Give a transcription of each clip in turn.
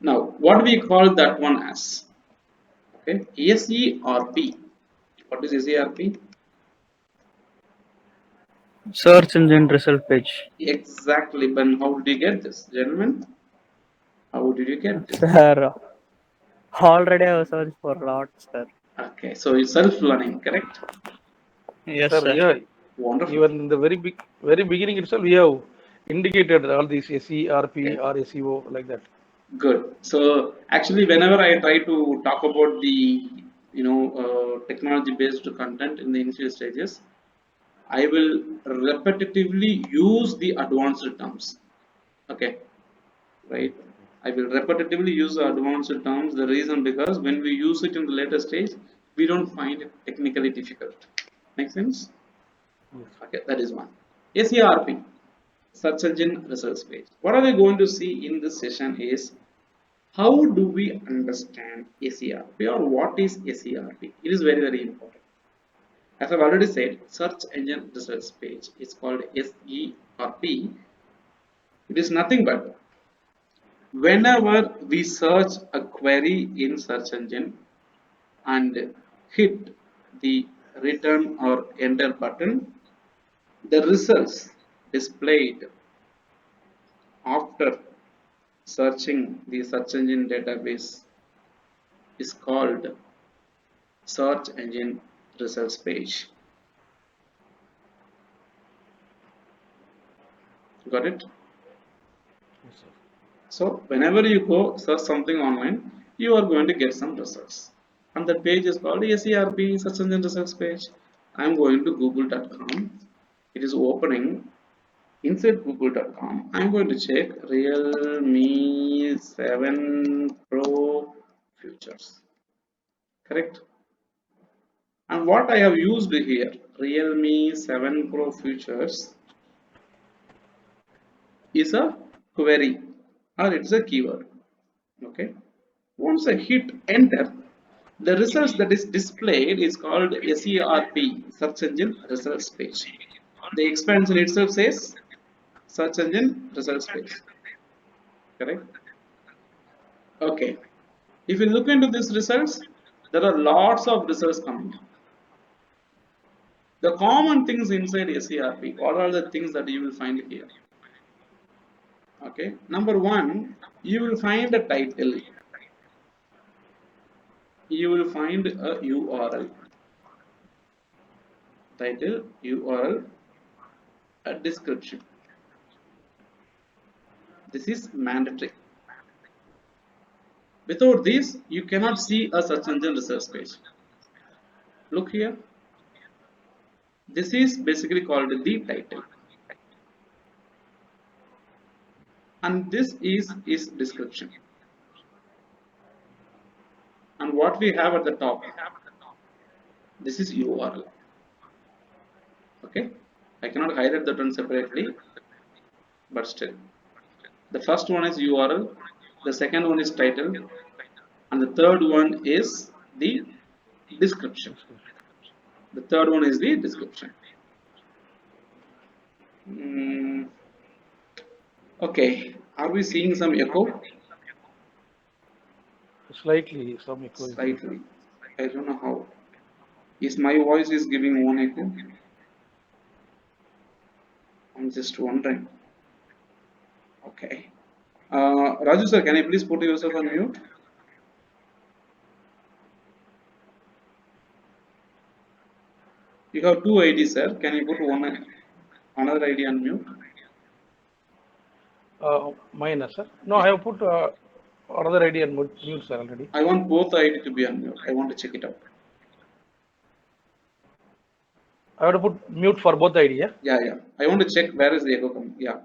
Now, what do we call that one as? Okay, SERP. What is SERP? Search engine result page. Exactly, but how did you get this, gentlemen? How did you get this? Sir, already I have searched for a lot, sir. Okay, so it's self-learning, correct? Yes, Sir, sir. yeah, Wonderful. even in the very beginning itself, we have indicated all these SERP Okay, or SEO like that. good. So actually, whenever I try to talk about the technology-based content in the initial stages, I will repetitively use the advanced terms. Okay, right? I will repetitively use the advanced terms. The reason because when we use it in the later stage, we don't find it technically difficult. Make sense? Yes. Okay, that is one. SERP, search engine results page. What are we going to see in this session is how do we understand SERP or what is SERP? It is very, very important. As I've already said, search engine results page is called SERP. It is nothing but whenever we search a query in search engine and hit the return or enter button, the results displayed after searching the search engine database is called search engine results page. Got it? Yes, sir. So whenever you go search something online, you are going to get some results. And that page is called SERP, search engine results page. I'm going to google.com. It is opening. Inside google.com, I'm going to check Realme 7 Pro features. Correct? And what I have used here, Realme 7 Pro features, is a query or it's a keyword. Okay. Once I hit enter, the results that is displayed is called SERP, search engine results page. The expansion itself says search engine results page. Correct? Okay. If you look into these results, there are lots of results coming. The common things inside SERP, what are the things that you will find here? Okay. Number one, you will find a title. You will find a URL. Title, URL, a description. This is mandatory. Without this, you cannot see a search engine results page. Look here. This is basically called the title. And this is description. And what we have at the top, this is URL. Okay. I cannot highlight that one separately, but still. The first one is URL, the second one is title, and the third one is the description. The third one is the description. Okay, are we seeing some echo? Slightly, some echo is there. Slightly. I don't know how. Is my voice is giving one echo? I'm just wondering. Okay. Raju sir, can you please put yourself on mute? You have two IDs, sir. Can you put one another ID on mute? Mine, sir. No, I have put another ID and mute, sir, already. I want both ID to be on mute. I want to check it out. I have to put mute for both ID, yeah? Yeah, yeah. I want to check where is the echo coming. Yeah.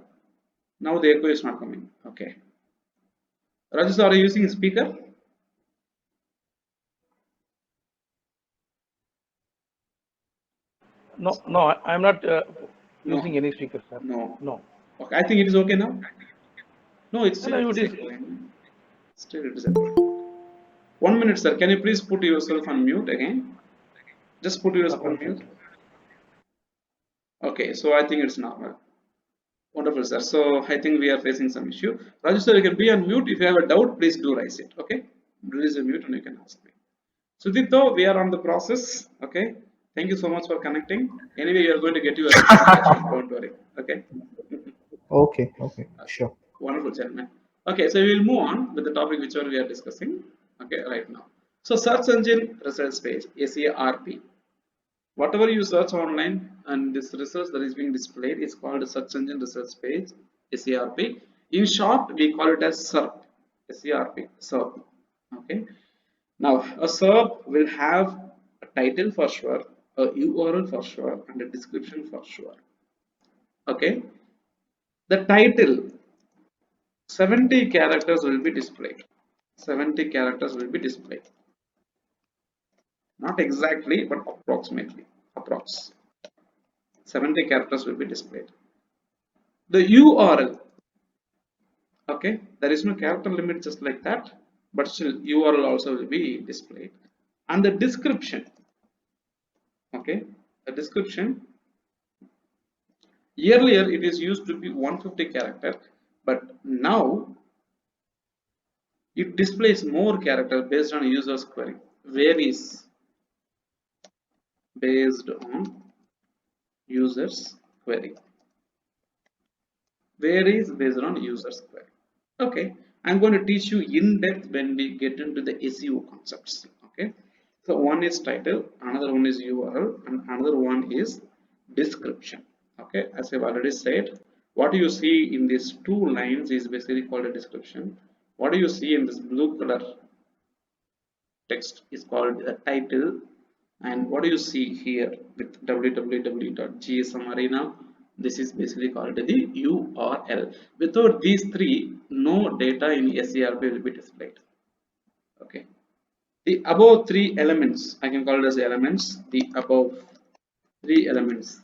Now the echo is not coming. Okay. Raju sir, are you using speaker? No, I'm not using No. any speaker, sir. No. No. Okay. I think it is okay now. No, it's still No, it it is is. echoing. Still it is echoing. 1 minute, sir. Can you please put yourself on mute again? Just put yourself on One mute. second. Okay, so I think it's normal. Wonderful, sir. So I think we are facing some issue. Raju sir, you can be on mute. If you have a doubt, please do raise it. Okay, release the mute and you can ask me. Sudipto, we are on the process. Okay, thank you so much for connecting. Anyway, you are going to get your certification. Don't worry. Okay. Okay, Okay. sure. Wonderful, gentlemen. Okay, so we will move on with the topic which we are discussing. Okay, right now. So search engine results page, SERP. Whatever you search online and this results that is being displayed is called a search engine results page, SERP. In short, we call it as SERP, SERP, SERP. Okay. Now, a SERP will have a title for sure, a URL for sure, and a description for sure. Okay. The title 70 characters will be displayed. 70 characters will be displayed. Not exactly, but approximately. Approx. 70 characters will be displayed. The URL, okay, there is no character limit just like that, but still URL also will be displayed. And the description, okay, the description, earlier it is used to be 150 character, but now it displays more character based on user's query. Varies based on user's query. Varies based on user's query. Okay, I'm going to teach you in depth when we get into the SEO concepts. Okay, so one is title, another one is URL, and another one is description. Okay, as I've already said, what you see in these two lines is basically called a description. What do you see in this blue color text is called a title, and what do you see here with www.gsm arena, this is basically called the URL. Without these three, no data in SERP will be displayed. Okay, the above three elements, I can call it as elements, the above three elements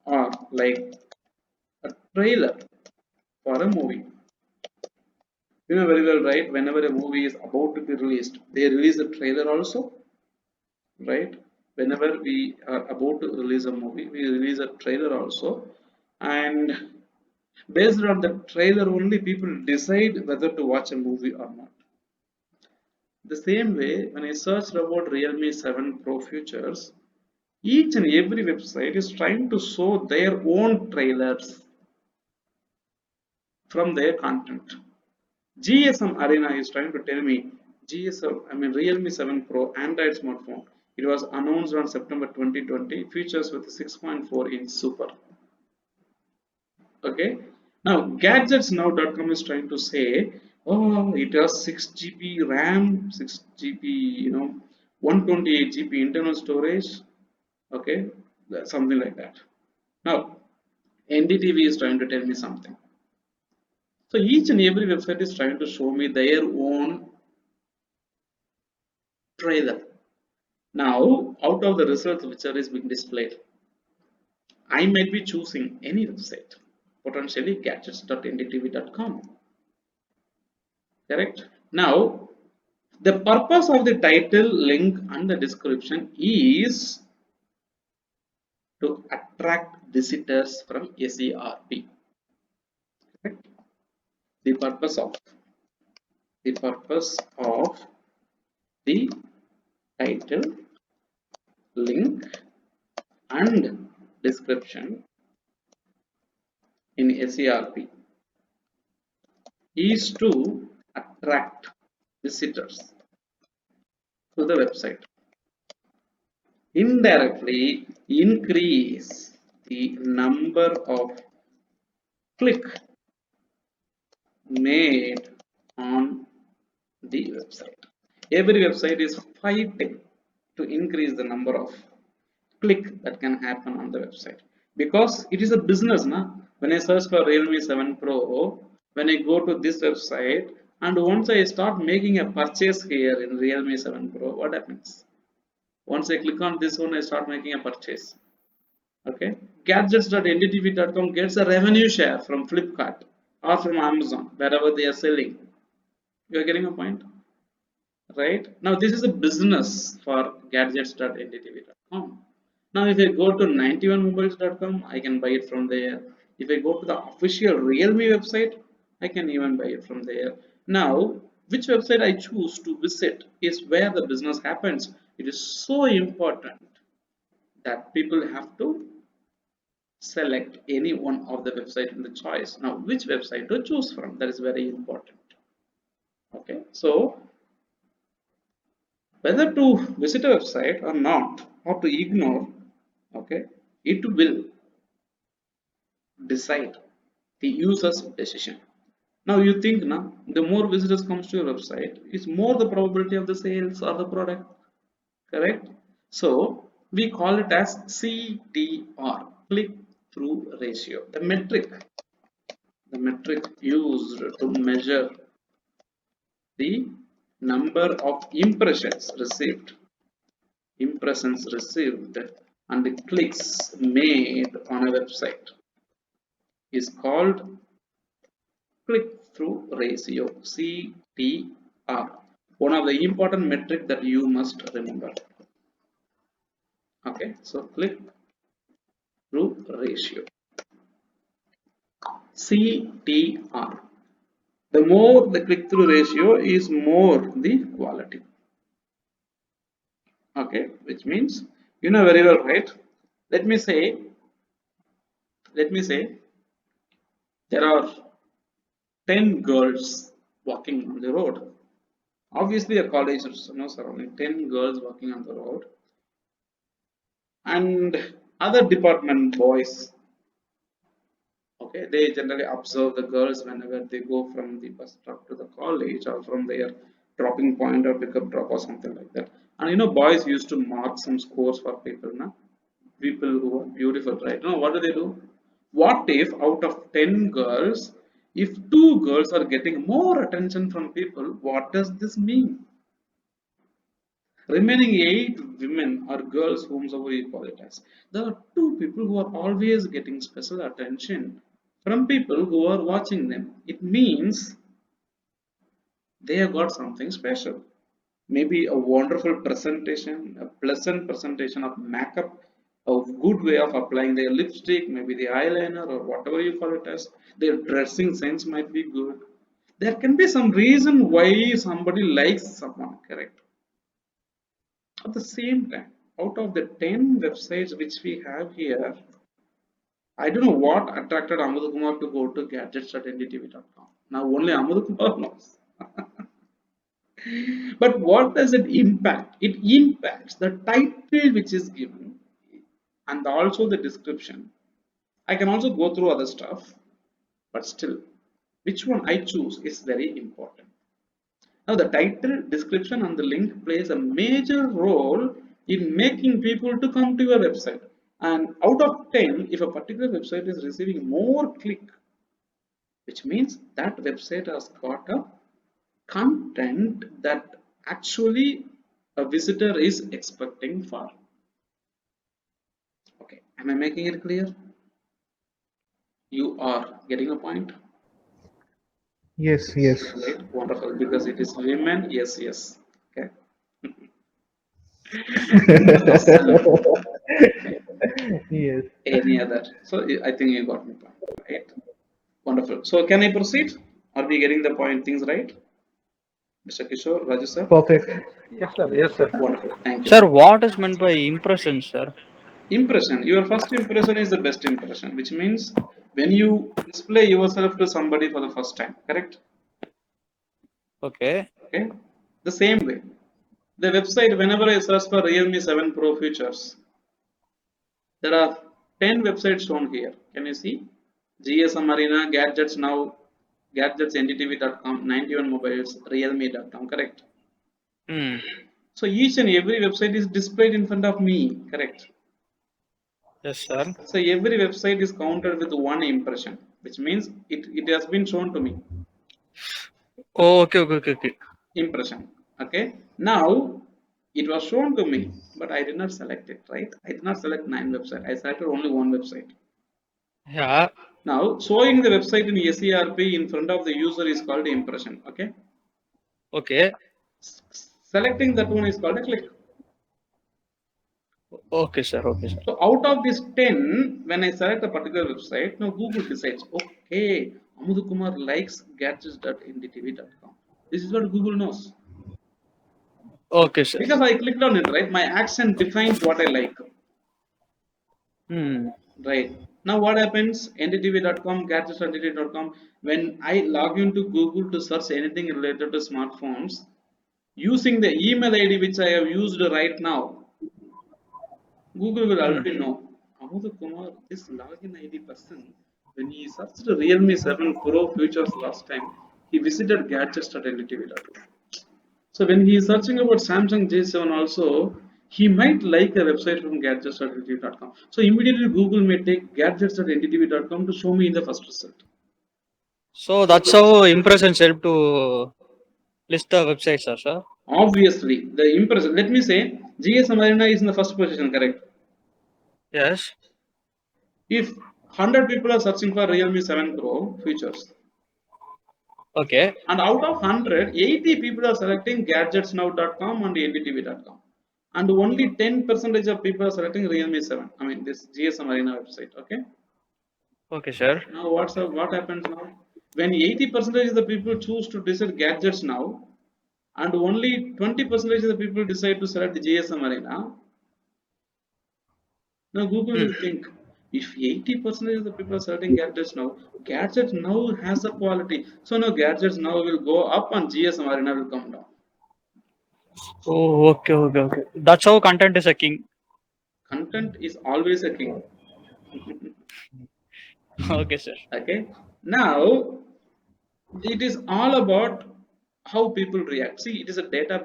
are like a trailer for a movie. You know very well, right? Whenever a movie is about to be released, they release a trailer also, right? Whenever we are about to release a movie, we release a trailer also, and based on the trailer only, people decide whether to watch a movie or not. The same way, when I searched about Realme 7 Pro features, each and every website is trying to show their own trailers from their content. GSM Arena is trying to tell me Realme 7 Pro Android smartphone. It was announced on September 2020. Features with 6.4-inch Super. Okay. Now gadgetsnow.com is trying to say, oh, it has 6 GB RAM, 6 GB, 128 GB internal storage. Okay, something like that. Now NDTV is trying to tell me something. So each and every website is trying to show me their own trailer. Now, out of the results which are being displayed, I might be choosing any website, potentially gadgets.ndtv.com. Correct? Now, the purpose of the title, link, and the description is to attract visitors from SERP. Correct? The purpose of the title, link, and description in SERP is to attract visitors to the website, indirectly increase the number of click made on the website. Every website is fighting to increase the number of click that can happen on the website, because it is a business. When I search for Realme 7 Pro, when I go to this website, and once I start making a purchase here in Realme 7 Pro, what happens? Once I click on this one, I start making a purchase. Okay, gadgets.ndtv.com gets a revenue share from Flipkart or from Amazon, wherever they are selling. You are getting a point, right? Now this is a business for gadgets.ndtv.com. Now, if I go to 91mobiles.com, I can buy it from there. If I go to the official Realme website, I can even buy it from there. Now, which website I choose to visit is where the business happens. It is so important that people have to select any one of the website in the choice. Now, which website to choose from? That is very important. Okay, so whether to visit a website or not, or to ignore, okay, it will decide the user's decision. Now you think now the more visitors comes to your website, is more the probability of the sales or the product, correct? So we call it as CTR, click through ratio, the metric used to measure the number of impressions received and the clicks made on a website is called click-through ratio, CTR. One of the important metric that you must remember. Okay, so click-through ratio, CTR. The more the click-through ratio is more the quality. Okay, which means you know very well, right? Let me say there are 10 girls walking on the road. Obviously, a college surrounding 10 girls walking on the road, and other department boys. Okay, they generally observe the girls whenever they go from the bus stop to the college or from their dropping point or pickup drop or something like that. And you know, boys used to mark some scores for people, na? People who are beautiful, right? Now, what do? What if out of 10 girls, if 2 girls are getting more attention from people, what does this mean? Remaining 8 women or girls, whomsoever you call it as, there are 2 people who are always getting special attention from people who are watching them. It means they have got something special. Maybe a wonderful presentation, a pleasant presentation of makeup, a good way of applying their lipstick, maybe the eyeliner or whatever you call it as. Their dressing sense might be good. There can be some reason why somebody likes someone, correct? At the same time, out of the 10 websites which we have here, I don't know what attracted Amud Kumar to go to gadgets.ndtv.com. Now only Amud Kumar knows. But what does it impact? It impacts the title which is given and also the description. I can also go through other stuff, but still, which one I choose is very important. Now, the title, description, and the link plays a major role in making people to come to your website. And out of 10, if a particular website is receiving more click, which means that website has got a content that actually a visitor is expecting for. Okay, am I making it clear? You are getting a point? Yes, yes. Right, wonderful, because it is women. Yes, okay. Awesome. Okay. Yes. Any other? So I think you got my point, right? Wonderful. So can I proceed? Are we getting the point things right? Mr. Kishore, Raju sir? Perfect. Yes, sir. Yes, sir. Wonderful. Thank you. Sir, what is meant by impression, sir? Impression. Your first impression is the best impression, which means when you display yourself to somebody for the first time, correct? Okay. Okay. The same way. The website, whenever I search for Realme 7 Pro features, there are 10 websites shown here. Can you see? GSM Arena, Gadgets Now, GadgetsNDTV.com, 91 Mobiles, Realme.com, correct? Hmm. So each and every website is displayed in front of me, correct? Yes, sir. So every website is counted with one impression, which means it has been shown to me. Oh, okay. Impression. Okay. Now it was shown to me, but I did not select it, right? I did not select 9 websites. I selected only one website. Yeah. Now showing the website in SERP in front of the user is called impression. Okay. Okay. Selecting that one is called a click. Okay, sir. Okay, sir. So out of this 10, when I select a particular website, now Google decides, okay, Amudu Kumar likes gadgets.ndtv.com. This is what Google knows. Okay, sir. Because I clicked on it, right? My action defines what I like. Hmm. Right. Now what happens? ndtv.com, gadgets.ndtv.com. When I log into Google to search anything related to smartphones, using the email ID which I have used right now, Google will Hmm. already know. Amod Kumar, this login ID person, when he searched the Realme 7 Pro features last time, he visited gadgets.ndtv.com. So when he is searching about Samsung J7 also, he might like a website from gadgets.ndtv.com. So immediately Google may take gadgets.ndtv.com to show me in the first result. So that's how impressions help to list the websites, sir. Obviously, the impression, let me say, GSM Arena is in the first position, correct? Yes. If 100 people are searching for Realme 7 Pro features, Okay. and out of 100, 80 people are selecting gadgetsnow.com and ndtv.com. And only 10% of people are selecting Realme 7. I mean, this GSM Arena website, okay? Okay, sir. Now, what happens now? When 80% of the people choose to decide gadgets now, and only 20% of the people decide to select GSM Arena, now Google Hmm. will think if 80% of the people are selecting gadgets now has a quality. So now gadgets now will go up and GSM Arena will come down. Oh, okay, okay, okay. That's how content is a king. Content is always a king. Okay, sir. Okay. Now it is all about how people react. See, it is a data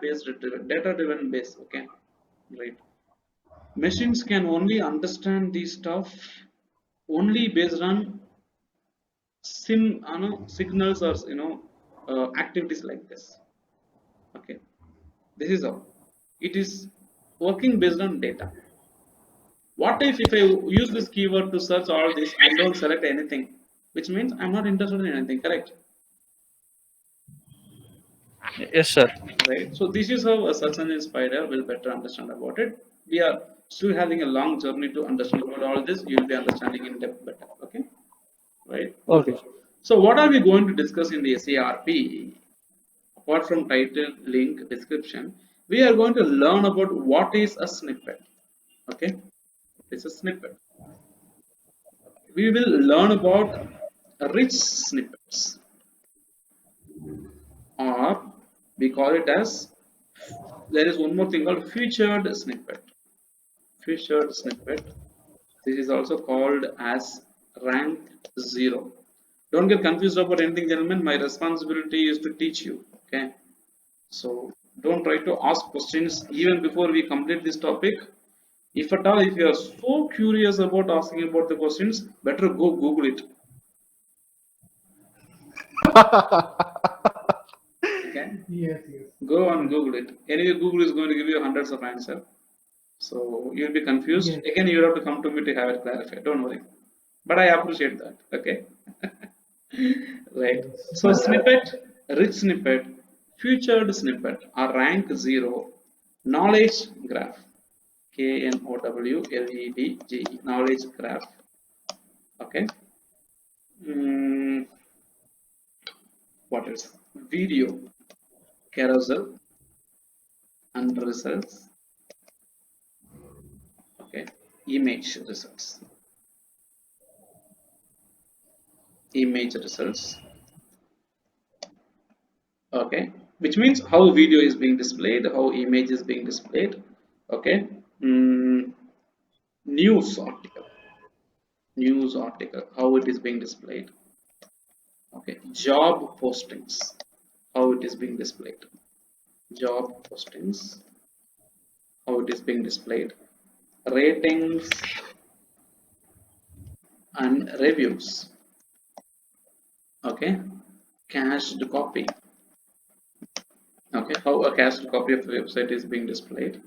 driven base. Okay. Right. Machines can only understand this stuff only based on signals or activities like this. Okay, this is how it is working based on data. What if I use this keyword to search all this and don't select anything, which means I'm not interested in anything, correct? Yes, sir. Right. So this is how a search engine spider will better understand about it. We are still having a long journey to understand about all this. You will be understanding in depth better. Okay. Right. Okay. So what are we going to discuss in the SARP? Apart from title, link, description, we are going to learn about what is a snippet. Okay. It's a snippet. We will learn about rich snippets, or we call it as, there is one more thing called featured snippet. Featured snippet. This is also called as rank 0. Don't get confused about anything, gentlemen. My responsibility is to teach you. Okay. So don't try to ask questions even before we complete this topic. If at all, if you are so curious about asking about the questions, better go Google it. Okay. Yes, yes. Go and Google it. Anyway, Google is going to give you hundreds of answers. So you'll be confused. Yes. Again, you have to come to me to have it clarified. Don't worry. But I appreciate that. Okay. Right. So snippet, rich snippet, featured snippet, or rank 0, knowledge graph. KNOWLEDGE, knowledge graph. Okay. What else? Video, carousel, and results. Okay. Image results. Image results. Okay. Which means how video is being displayed, how image is being displayed. Okay. News article. News article. How it is being displayed. Okay. Job postings. How it is being displayed. Job postings. How it is being displayed. Ratings and reviews. Okay. Cached copy. Okay. How a cached copy of the website is being displayed.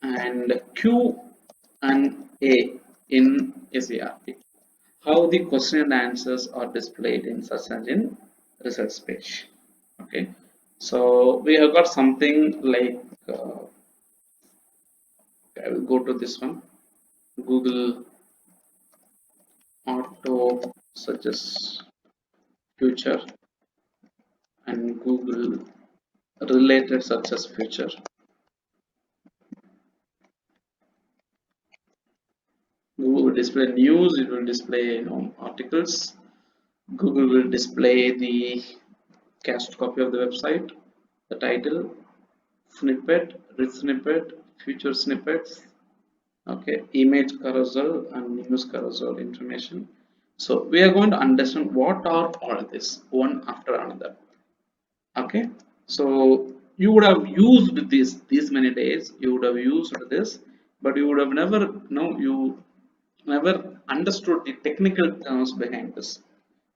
And Q and A in SARP. How the question and answers are displayed in search engine results page. Okay. So we have got something like I will go to this one. Google auto suggest future and Google related search as future. Google will display news, it will display articles. Google will display the cached copy of the website, the title, snippet, rich snippet, future snippets, okay, image carousel and news carousel information. So we are going to understand what are all this one after another. Okay, so you would have used this these many days, you would have used this, but you would have never you never understood the technical terms behind this.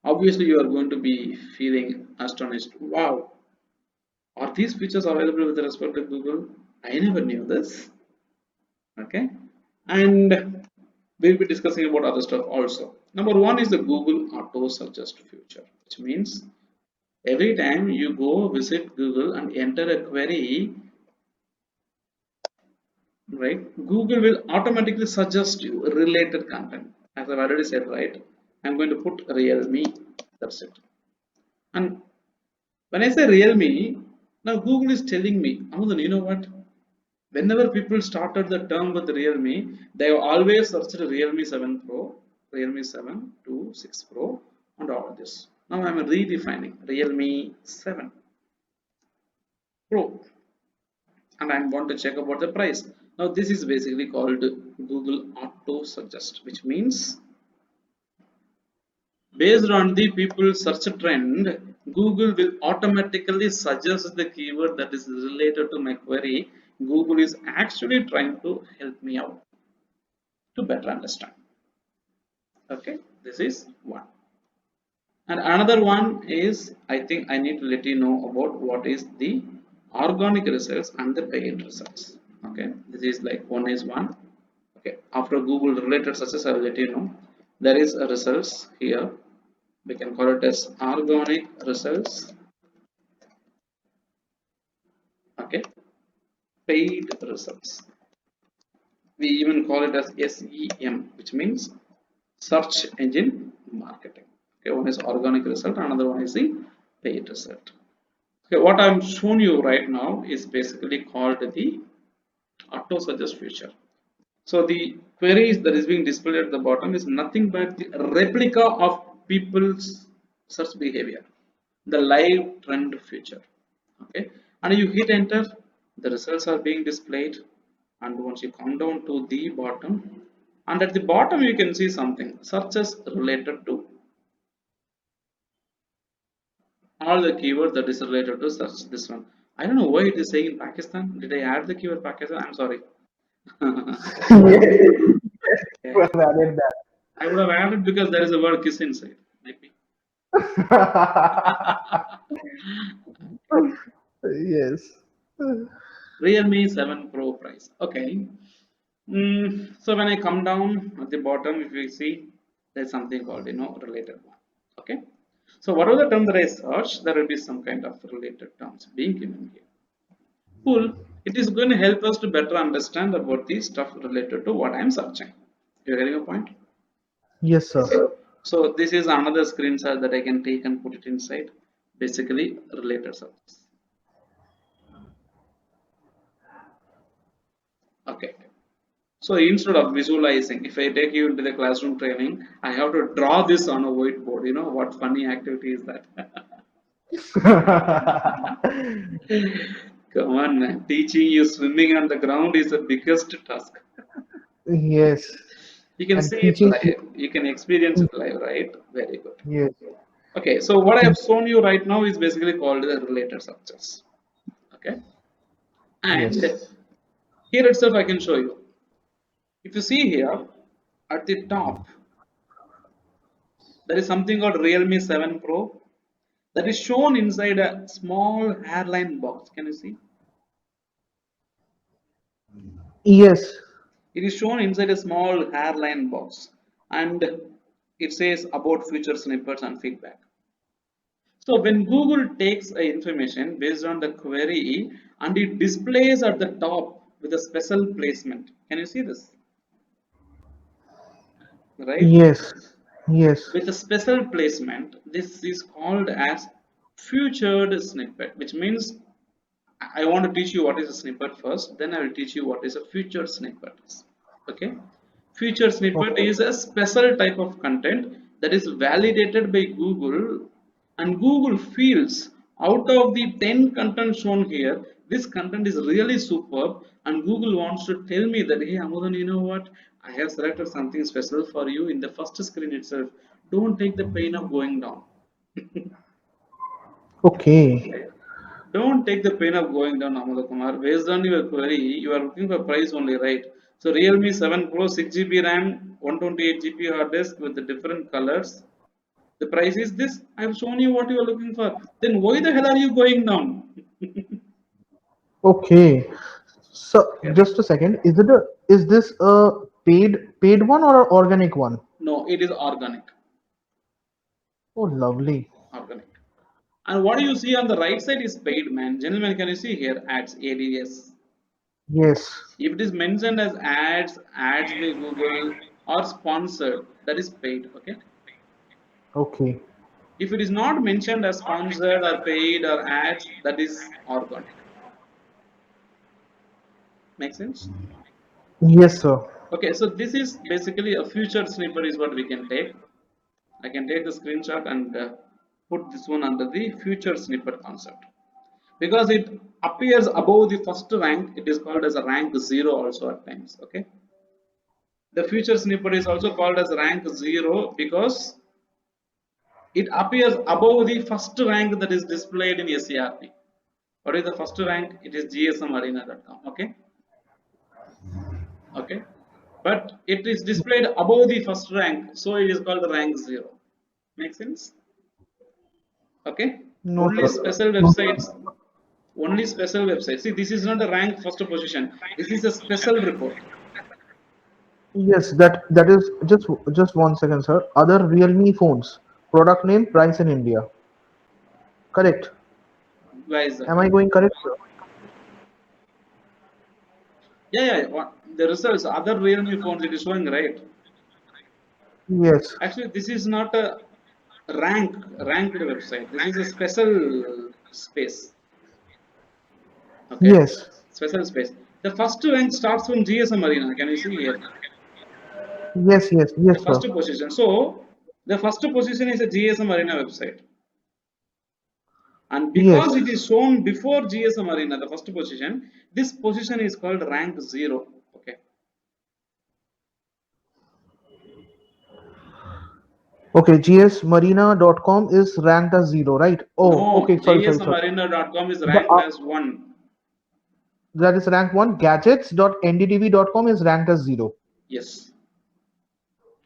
Obviously you are going to be feeling astonished. Wow, are these features available with respect to Google? I never knew this. Okay, and we'll be discussing about other stuff also. Number one is the Google auto suggest feature, which means every time you go visit Google and enter a query, right, Google will automatically suggest you related content. As I've already said, right, I'm going to put Realme, that's it. And when I say Realme, now Google is telling me, Amudan, you know what? Whenever people started the term with Realme, they have always searched Realme 7 Pro, Realme 7 to 6 Pro, and all of this. Now I'm redefining Realme 7 Pro, and I want to check about the price. Now this is basically called Google Auto Suggest, which means based on the people search trend, Google will automatically suggest the keyword that is related to my query. Google is actually trying to help me out to better understand. Okay, this is one. And another one is, I think I need to let you know about what is the organic results and the paid results. Okay, this is like one is one. Okay, after Google related searches, I will let you know. There is a results here. We can call it as organic results. Okay, paid results. We even call it as SEM, which means search engine marketing. Okay, one is organic result, another one is the paid result. Okay, what I'm showing you right now is basically called the auto suggest feature. So the queries that is being displayed at the bottom is nothing but the replica of people's search behavior, the live trend feature. Okay, and you hit enter, the results are being displayed, and once you come down to the bottom, and at the bottom you can see something searches related to all the keywords that is related to search. This one, I don't know why it is saying Pakistan. Did I add the keyword Pakistan? I'm sorry. You Okay. have added I would have added because there is a word kiss inside. Maybe. that. Yes. Realme 7 Pro price. Okay. So when I come down at the bottom, if you see, there's something called related one. Okay. So whatever the term that I search, there will be some kind of related terms being given here. Cool. It is going to help us to better understand about the stuff related to what I am searching. You getting a point? Yes, sir. So this is another screenshot that I can take and put it inside. Basically related searches. Okay. So instead of visualizing, if I take you into the classroom training, I have to draw this on a whiteboard. You know what funny activity is that? Come on, man. Teaching you swimming on the ground is the biggest task. Yes. You can And see it teaching. live. You can experience it live, right? Very good. Yes. Okay, so what I have shown you right now is basically called the related searches. Okay, and Yes. here itself I can show you. If you see here at the top, there is something called Realme 7 Pro that is shown inside a small hairline box. Can you see? Yes. It is shown inside a small hairline box, and it says about future snippets and feedback. So when Google takes a information based on the query and it displays at the top with a special placement. Can you see this? Right? Yes. Yes. With a special placement, this is called as featured snippet, which means I want to teach you what is a snippet first, then I will teach you what is a featured snippet. Okay, featured snippet Okay. is a special type of content that is validated by Google, and Google feels out of the 10 content shown here, this content is really superb, and Google wants to tell me that, hey Amudan, you know what? I have selected something special for you in the first screen itself. Don't take the pain of going down. Okay. Don't take the pain of going down, Amada Kumar. Based on your query, you are looking for price only, right? So Realme 7 Pro 6 GB RAM, 128 GB hard disk with the different colors. The price is this. I have shown you what you are looking for. Then why the hell are you going down? Okay. So Correct. just a second. Is this a paid one or an organic one? No, it is organic. Oh, lovely. Organic. And what you see on the right side is paid, man. Gentlemen, can you see here? Ads, ADS. Yes. If it is mentioned as ads by Google or sponsored, that is paid. Okay. Okay. If it is not mentioned as sponsored or paid or ads, that is organic. Make sense? Yes, sir. Okay, so this is basically a featured snippet is what we can take. I can take the screenshot and put this one under the featured snippet concept. Because it appears above the first rank, it is called as a rank 0 also at times. Okay. The featured snippet is also called as rank 0 because it appears above the first rank that is displayed in SERP. What is the first rank? It is gsmarena.com. Okay. Okay. But it is displayed above the first rank, so it is called rank 0. Make sense? Okay. No, Only sir. special No. websites. Only special websites. See, this is not a rank first position. This is a special report. Yes, that is just 1 second, sir. Other Realme phones. Product name, price in India. Correct. Why is that? Am I going correct, sir? Yeah. The results, other Realme phones, it is showing right. Yes. Actually, this is not a ranked website. This is a special space. Okay, Yes. special space. The first rank starts from GSM Arena. Can you see here? Yes. Yes. The Yes, sir. first position. So the first position is a GSM Arena website, and because Yes. it is shown before GSM Arena, the first position, this position is called rank 0. Okay. Okay. gsmarina.com is ranked as 0, right? Oh, No, okay. Sorry. Sorry. Sorry. gsmarena.com is The, ranked as 1. that is rank 1. Gadgets.ndtv.com is ranked as 0. Yes.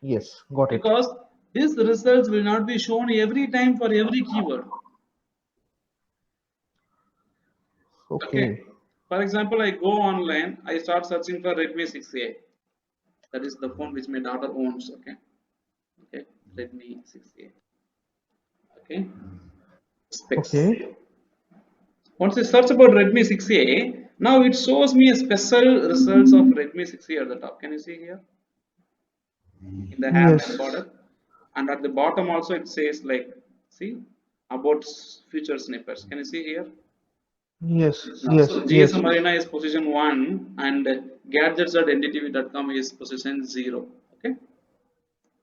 Yes. Got it. Because these results will not be shown every time for every keyword. Okay. Okay. For example, I go online, I start searching for Redmi 6A. That is the phone which my daughter owns. Okay, Redmi 6A. Okay, specs. Okay. Once I search about Redmi 6A, now it shows me a special results of Redmi 6A at the top. Can you see here in the hairline Yes. border? And at the bottom also it says like, see, about feature snippets. Can you see here? Yes. Now, Yes. so Yes. GSM Arena is position 1 and gadgets.ndtv.com is position 0. Okay,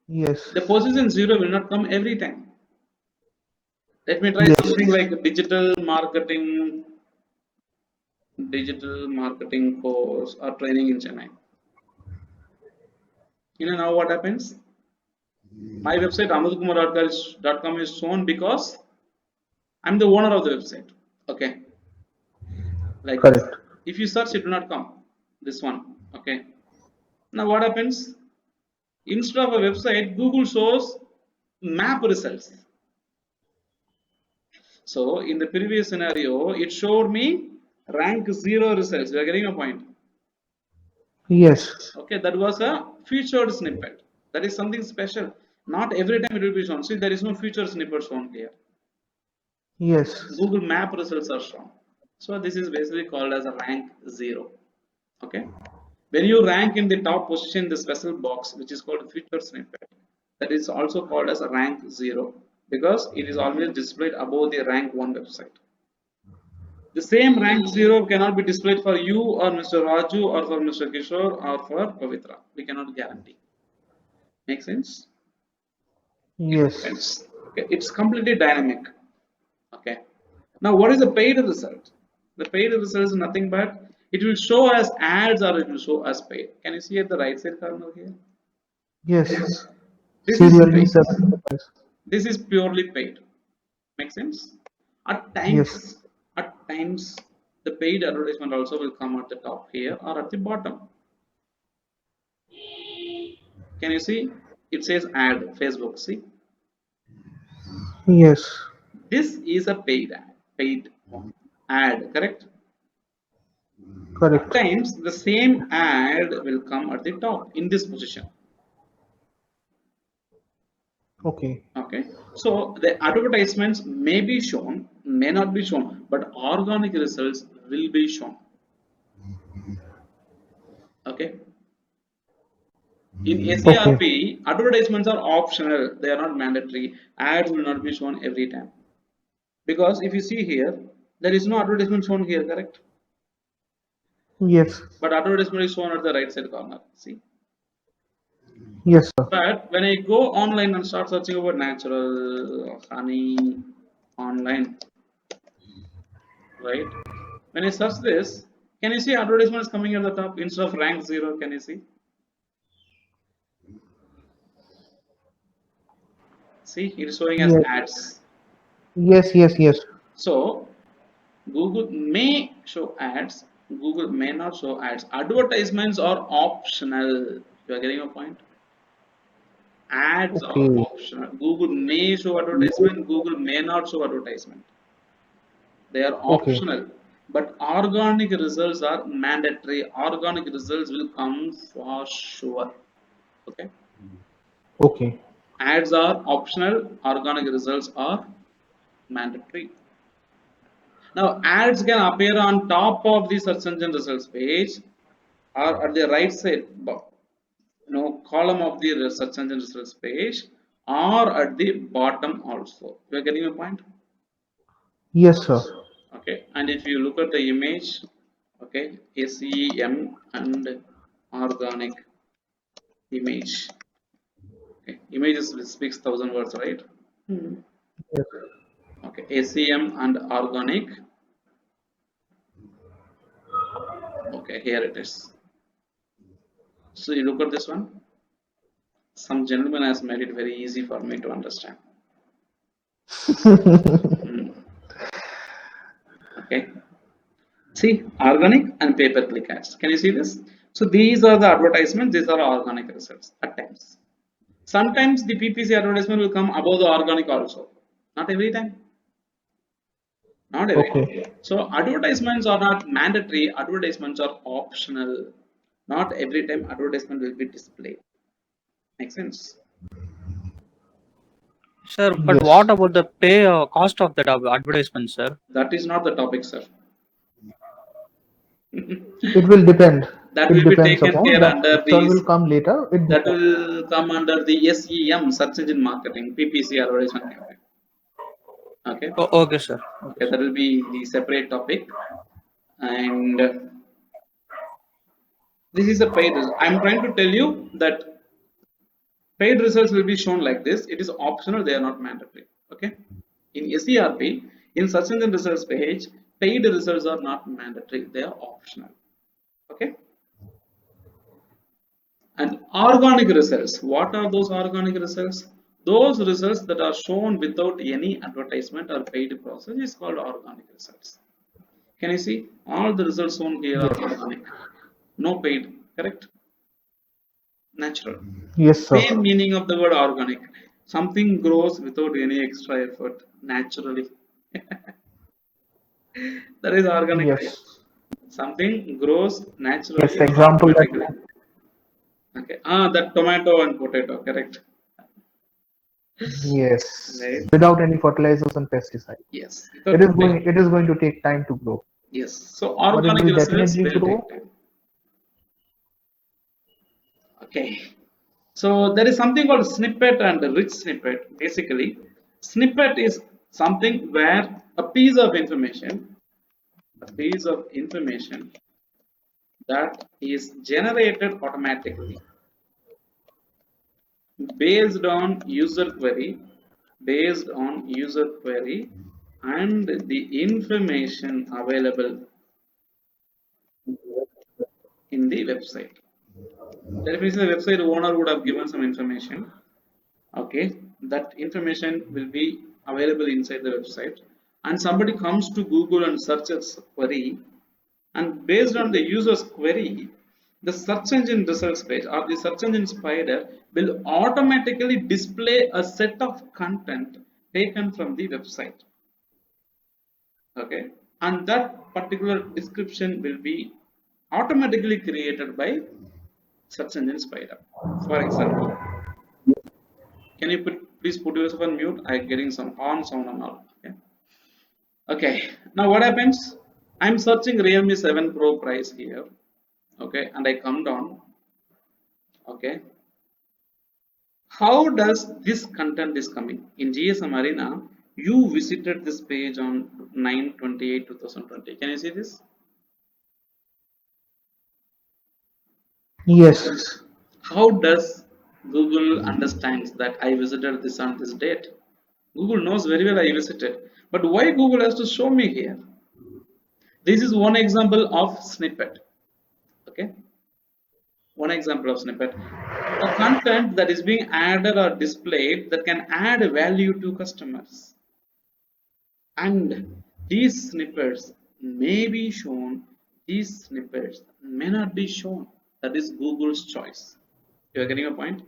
Yes. the position 0 will not come every time. Let me try Yes. something like digital marketing course or training in Chennai. You know now what happens? My website amadkumar.com is shown because I'm the owner of the website. Okay, like this. Correct. If you search, it will not come. This one. Okay. Now what happens? Instead of a website, Google shows map results. So in the previous scenario, it showed me rank 0 results. You are getting a point. Yes. Okay, that was a featured snippet. That is something special. Not every time it will be shown. See, there is no featured snippet shown here. Yes. Google map results are shown. So this is basically called as a rank 0. Okay. When you rank in the top position, the special box, which is called feature snippet, that is also called as rank 0 because it is always displayed above the rank 1 website. The same rank 0 cannot be displayed for you or Mr. Raju or for Mr. Kishore or for Pavitra. We cannot guarantee. Make sense? Yes. Sense. Okay. It's completely dynamic. Okay. Now, what is the paid result? The paid result is nothing but it will show as ads or it will show as paid. Can you see at the right side corner here? Yes. This is Serially paid. 75. This is purely paid. Make sense? At Yes. times, the paid advertisement also will come at the top here or at the bottom. Can you see? It says ad Facebook. See, Yes. this is a paid ad. Paid ad, correct? At Correct. times, the same ad will come at the top in this position. Okay. Okay, so the advertisements may be shown, may not be shown, but organic results will be shown. Okay, in SERP, advertisements are optional, they are not mandatory. Ads will not be shown every time because if you see here, there is no advertisement shown here, correct? Yes. But advertisement is shown at the right side corner. See, Yes, sir. but when I go online and start searching about natural honey online, right? When I search this, can you see advertisements coming at the top instead of rank 0? Can you see? See, it is showing as Yes. ads. Yes. Yes. Yes. So, Google may show ads, Google may not show ads. Advertisements are optional. You are getting a point? Ads are Okay. optional. Google may show advertisement, Google may not show advertisement. They are Okay. optional. But organic results are mandatory. Organic results will come for sure. Okay. Okay. Ads are optional, organic results are mandatory. Now, ads can appear on top of the search engine results page or at the right side column of the search engine results page or at the bottom also. You are getting a point? Yes, sir. Okay, and if you look at the image, okay, SEM and organic image. Okay, images speaks 1,000 words, right? Yes. Okay, SEM and organic. Okay, here it is. So you look at this one. Some gentleman has made it very easy for me to understand. Okay. See, organic and pay-per-click ads. Can you see this? So these are the advertisements. These are organic results at times. Sometimes the PPC advertisement will come above the organic also. Not every time. Not every time. Okay. So advertisements are not mandatory. Advertisements are optional. Not every time advertisement will be displayed. Makes sense? Sir, but Yes. what about the pay cost of that advertisement, sir? That is not the topic, sir. It will depend. That It will be depends taken upon care that. under Sir will the come later. It that depends. will come under the SEM, search engine marketing, PPC advertisement campaign. Okay, Oh, okay, sir. okay, that will be the separate topic, and this is a paid result. I'm trying to tell you that paid results will be shown like this. It is optional; they are not mandatory. Okay, in SERP, in search engine results page, paid results are not mandatory; they are optional. Okay. And organic results. What are those organic results? Those results that are shown without any advertisement or paid process is called organic results. Can you see? All the results shown here are organic. No paid, correct? Natural. Yes, sir. Same meaning of the word organic. Something grows without any extra effort, naturally. That is organic. Yes. Something grows naturally, Yes. Example automatically. that. Okay. That tomato and potato, correct? Yes. Right. Without any fertilizers and pesticides. Yes. It is going to take time to grow. Yes. So But it organic will results definitely will grow. take time. Okay. So there is something called snippet and rich snippet. Basically, snippet is something where a piece of information that is generated automatically based on user query, and the information available in the website. That means the website owner would have given some information. Okay, that information will be available inside the website, and somebody comes to Google and searches query, and based on the user's query, the search engine results page or the search engine spider will automatically display a set of content taken from the website. Okay, and that particular description will be automatically created by search engine spider. For example, can you please put yourself on mute? I'm getting some horn sound and all. Okay. Okay. Now what happens? I'm searching Realme 7 Pro price here. Okay, and I come down. Okay. How does this content is coming in GSM Arena? You visited this page on 9/28/2020. Can you see this? Yes. How does Google understands that I visited this on this date? Google knows very well I visited, but why Google has to show me here? This is one example of snippet. Okay, one example of snippet. A content that is being added or displayed that can add value to customers, and these snippets may be shown. These snippets may not be shown. That is Google's choice. You are getting a point?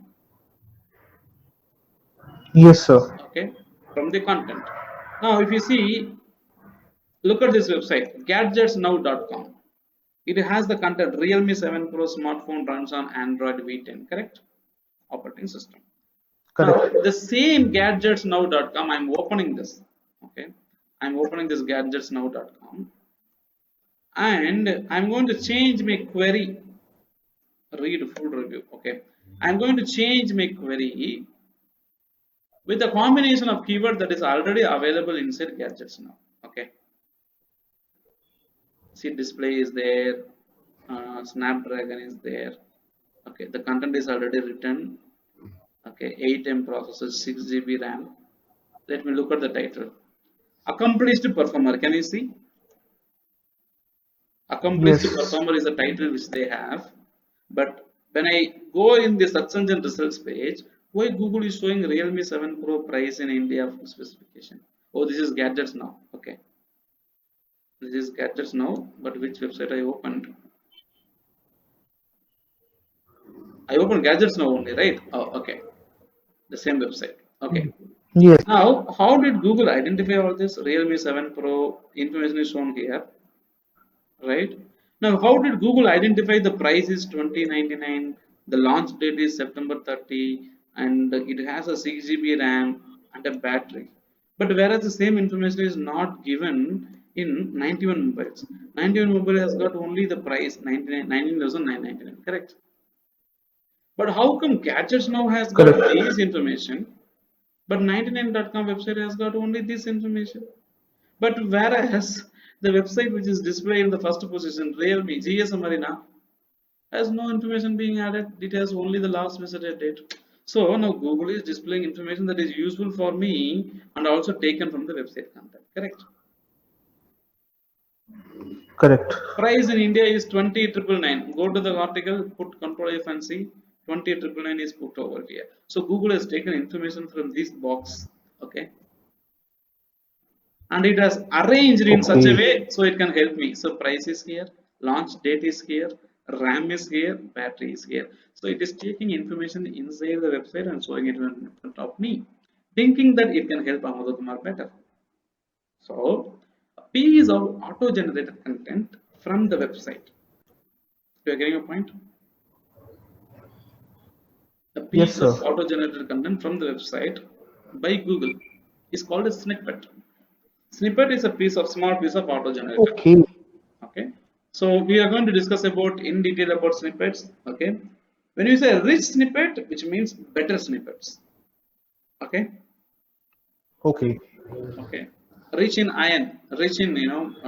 Yes, sir. Okay, from the content. Now, if you see, look at this website, gadgetsnow.com. It has the content Realme 7 Pro smartphone runs on Android V10, correct? Operating system. Correct. Now, the same gadgetsnow.com, I'm opening this. Okay, I'm opening this gadgetsnow.com, and I'm going to change my query. Read full review. Okay, I'm going to change my query with a combination of keyword that is already available inside Gadgets Now. Okay, see, display is there, Snapdragon is there. Okay, the content is already written. Okay, 8M processor, 6 GB RAM. Let me look at the title. Accomplished performer. Can you see? Accomplished Yes. performer is the title which they have. But when I go in the search engine results page, why Google is showing Realme 7 Pro price in India full specification? Oh, this is Gadgets Now. Okay, this is Gadgets Now. But which website I opened? I opened Gadgets Now only, right? Oh, okay, the same website. Okay. Yes. Now, how did Google identify all this? Realme 7 Pro information is shown here, right? Now, how did Google identify the price is 2099, the launch date is September 30, and it has a 6 GB RAM and a battery? But whereas the same information is not given in 91 mobiles. 91 mobile has got only the price 19,999, correct? But how come Gadgets Now has got Correct. this information, but 99.com website has got only this information? But whereas the website which is displayed in the first position, Realme GSM Arena, has no information being added. It has only the last visited date. So now Google is displaying information that is useful for me and also taken from the website content. Correct. Correct. Price in India is 20,999. Go to the article, put Control F and see 20,999 is put over here. So Google has taken information from this box. Okay. And it has arranged in such a Okay. way so it can help me. So price is here, launch date is here, RAM is here, battery is here. So it is taking information inside the website and showing it in front of me, thinking that it can help Amod Kumar better. So a piece of auto-generated content from the website. You are getting a point? A Yes, piece sir. of auto-generated content from the website by Google is called a snippet. Snippet is a small piece of auto-generated. Okay. Okay, so we are going to discuss about in detail about snippets. Okay, When you say rich snippet, which means better snippets. Okay. Okay. Okay. Rich in iron, rich in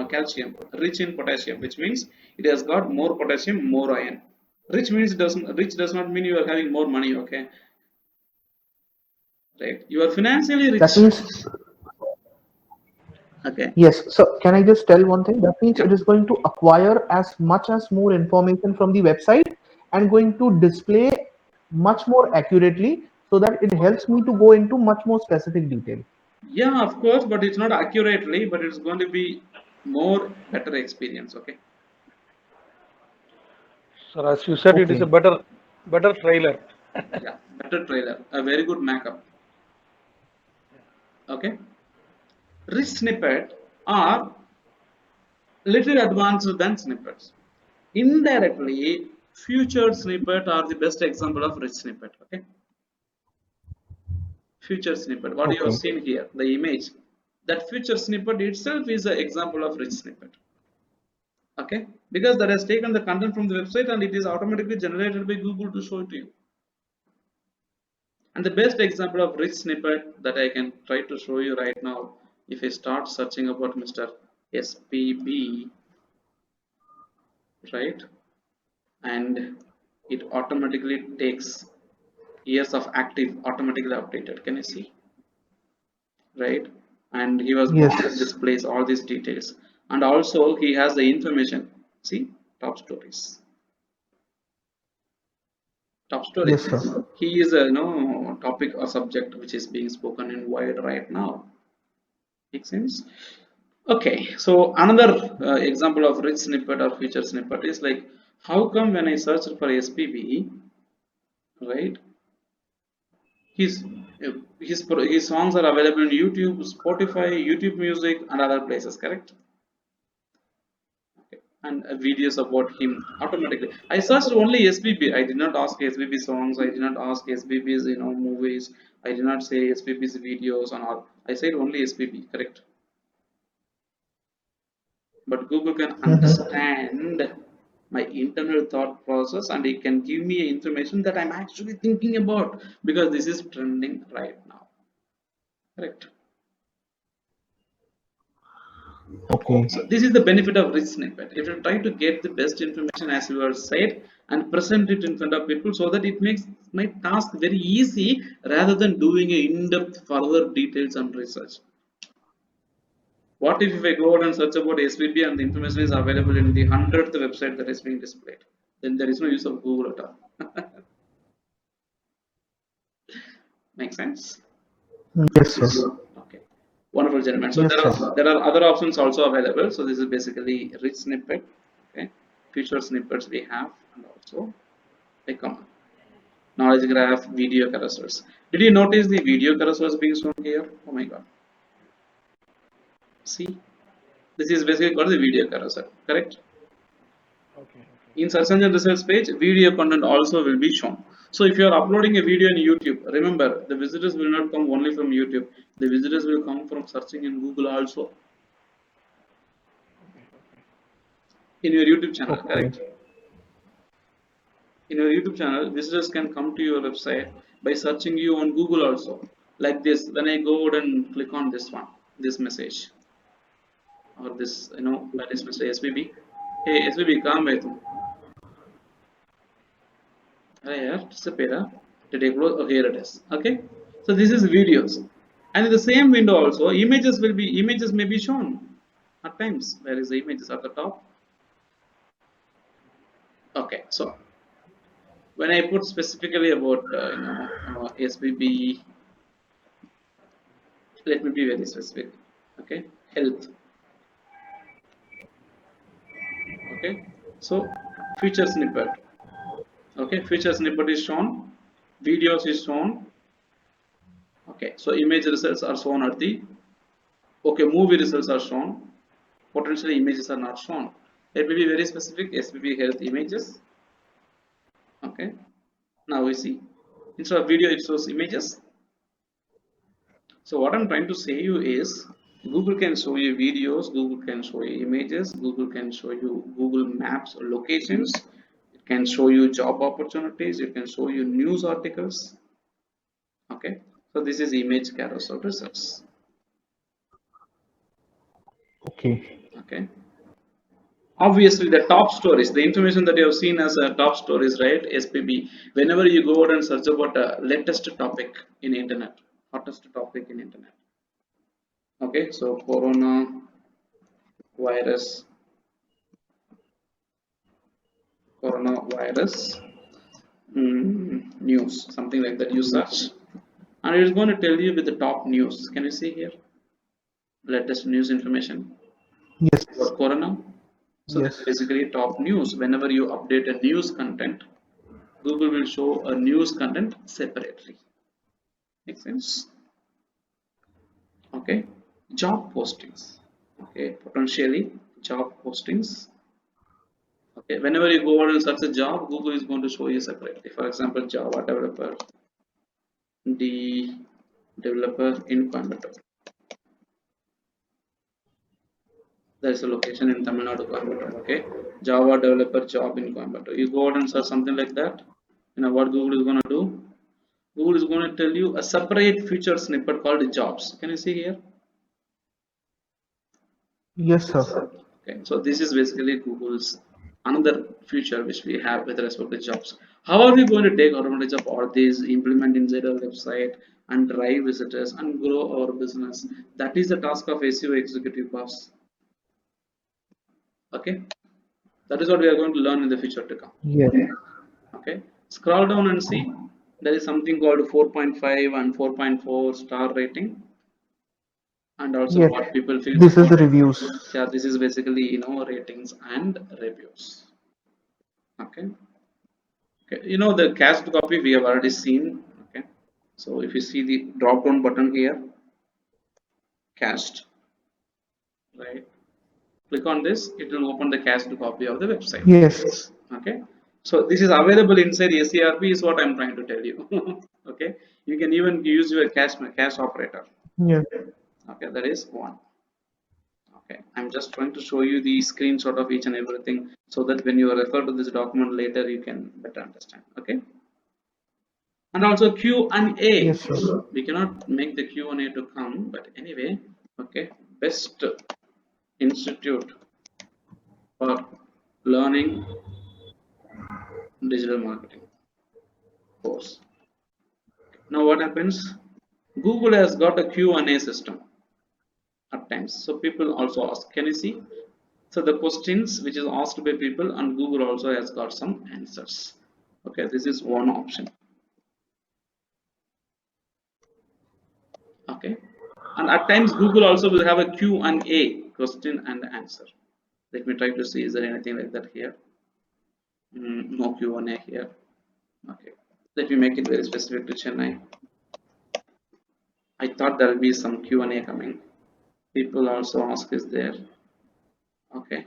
calcium, rich in potassium, which means it has got more potassium, more iron. Rich does not mean you are having more money. Okay. Right. You are financially That rich. means, Okay. yes. So can I just tell one thing? That means Yeah. it is going to acquire as much as more information from the website and going to display much more accurately so that it helps me to go into much more specific detail. Yeah, of course, but it's not accurately, but it's going to be more better experience. Okay. So as you said, it is a Okay. better trailer. Yeah, better trailer, a very good markup. Okay. Rich snippet are little advanced than snippets. Indirectly, featured snippet are the best example of rich snippet. Okay. Feature snippet. What you have Okay. seen here, the image, that feature snippet itself is an example of rich snippet. Okay, because that has taken the content from the website and it is automatically generated by Google to show it to you. And the best example of rich snippet that I can try to show you right now, if I start searching about Mr. SPB, right, and it automatically takes years of active automatically updated. Can you see? Right? And he was born in this Yes. place, all these details. And also he has the information. See, top stories. Top stories Yes, sir. means he is a topic or subject which is being spoken in wide right now. Makes sense? Okay, so another example of rich snippet or feature snippet is like, how come when I search for SPB, right? His his songs are available in YouTube, Spotify, YouTube Music, and other places. Correct? Okay. And videos about him automatically. I searched only SPB. I did not ask SPB songs. I did not ask SPB's movies. I did not say SPB's videos and all. I said only SPB. Correct? But Google can Mm-hmm. understand my internal thought process and it can give me information that I'm actually thinking about because this is trending right now. Correct. Okay. So this is the benefit of rich snippet. If you try to get the best information as you have said and present it in front of people so that it makes my task very easy rather than doing a in-depth further details and research. What if I go out and search about SVP and the information is available in the 100th website that is being displayed? Then there is no use of Google at all. Make sense? Yes, sir. Okay. Wonderful, gentlemen. So Yes, sir. there are other options also available. So this is basically rich snippet. Okay. Feature snippets we have and also a command. Knowledge graph, video carousels. Did you notice the video carousels being shown here? Oh my god. See, this is basically called the video carousel, correct? Okay. In search engine results page, video content also will be shown. So if you are uploading a video in YouTube, remember the visitors will not come only from YouTube. The visitors will come from searching in Google also in your YouTube channel, Okay. correct? In your YouTube channel, visitors can come to your website by searching you on Google also. Like this, when I go out and click on this one, this message, or this, by this Mr. SBB. Hey, SBB, come here. Hey, yaar, disappear. Huh? Did I close? Oh, here it is. Okay. So this is videos, and in the same window also, images may be shown at times. Where is the images at the top? Okay. So when I put specifically about SBB, let me be very specific. Okay, health. Okay, so feature snippet. Okay, feature snippet is shown, videos is shown. Okay, so image results are shown at the, okay, movie results are shown, potentially images are not shown. Let me be very specific, SPB health images. Okay, now we see, instead of video it shows images. So what I'm trying to say you is, Google can show you videos, Google can show you images, Google can show you Google Maps or locations. It can show you job opportunities, you can show you news articles. Okay, so this is image carousel results. Okay. Okay, obviously the top stories, the information that you have seen as top stories, right? SPB. Whenever you go out and search about a latest topic in internet, hottest topic in internet. Okay, so corona virus, coronavirus news, something like that. You search, and it is going to tell you with the top news. Can you see here? Latest news information Yes. about corona. So Yes. that's basically top news. Whenever you update a news content, Google will show a news content separately. Make sense? Okay. Job postings. Okay. Potentially job postings. Okay. Whenever you go out and search a job, Google is going to show you separately. For example, Java developer, the developer in Coimbatore. There is a location in Tamil Nadu, Coimbatore. Okay. Java developer job in Coimbatore. You go out and search something like that. You know what Google is going to do? Google is going to tell you a separate feature snippet called jobs. Can you see here? Yes, sir. Okay, so this is basically Google's another feature which we have with respect to jobs. How are we going to take advantage of all these, implement inside our website and drive visitors and grow our business? That is the task of SEO executive boss. Okay, that is what we are going to learn in the future to come. Yes. Okay, scroll down and see there is something called 4.5 and 4.4 star rating, and also Yes. what people feel. This is the reviews. Yeah, this is basically ratings and reviews. Okay. Okay, the cached copy we have already seen. Okay, so if you see the drop down button here, cached, right? Click on this, it will open the cached copy of the website. Yes. Okay, so this is available inside SERP is what I'm trying to tell you. Okay, you can even use your cache operator. Yes. Okay, that is one. Okay, I'm just trying to show you the screenshot of each and everything so that when you refer to this document later, you can better understand. Okay, and also Q&A. Yes, sir. We cannot make the Q&A to come, but anyway, okay, best institute for learning digital marketing course. Now what happens? Google has got a Q&A system at times, so people also ask. Can you see? So the questions which is asked by people, and Google also has got some answers. Okay, this is one option. Okay, and at times Google also will have a Q&A, question and answer. Let me try to see, is there anything like that here? No Q&A here. Okay, let me make it very specific to Chennai. I thought there will be some Q&A coming. People also ask is there. Okay,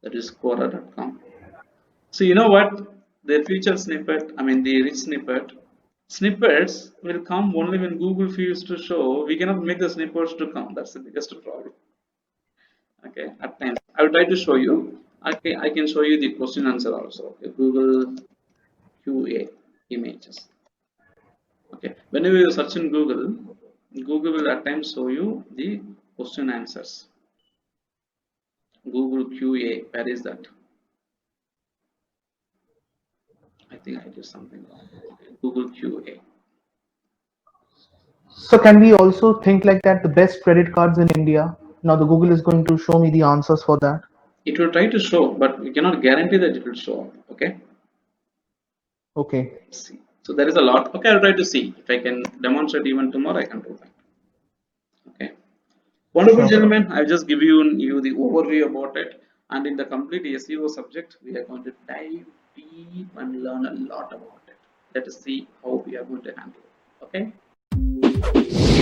that is Quora.com. So you know what? The feature snippet, the rich snippets will come only when Google feels to show. We cannot make the snippets to come. That's the biggest problem. Okay, at times I will try to show you. Okay, I can show you the question answer also. Okay, Google QA images. Okay, whenever you search in Google, Google will at times show you the question answers. Google QA, where is that? I think I did something wrong. Okay, Google QA. So can we also think like that the best credit cards in India? Now the Google is going to show me the answers for that. It will try to show, but we cannot guarantee that it will show up. Okay. Okay. Let's see. So there is a lot. Okay, I'll try to see if I can demonstrate even tomorrow. I can do that. Okay. Wonderful, Sure. gentlemen. I've just given you the overview about it, and in the complete SEO subject, we are going to dive deep and learn a lot about it. Let us see how we are going to handle it. Okay.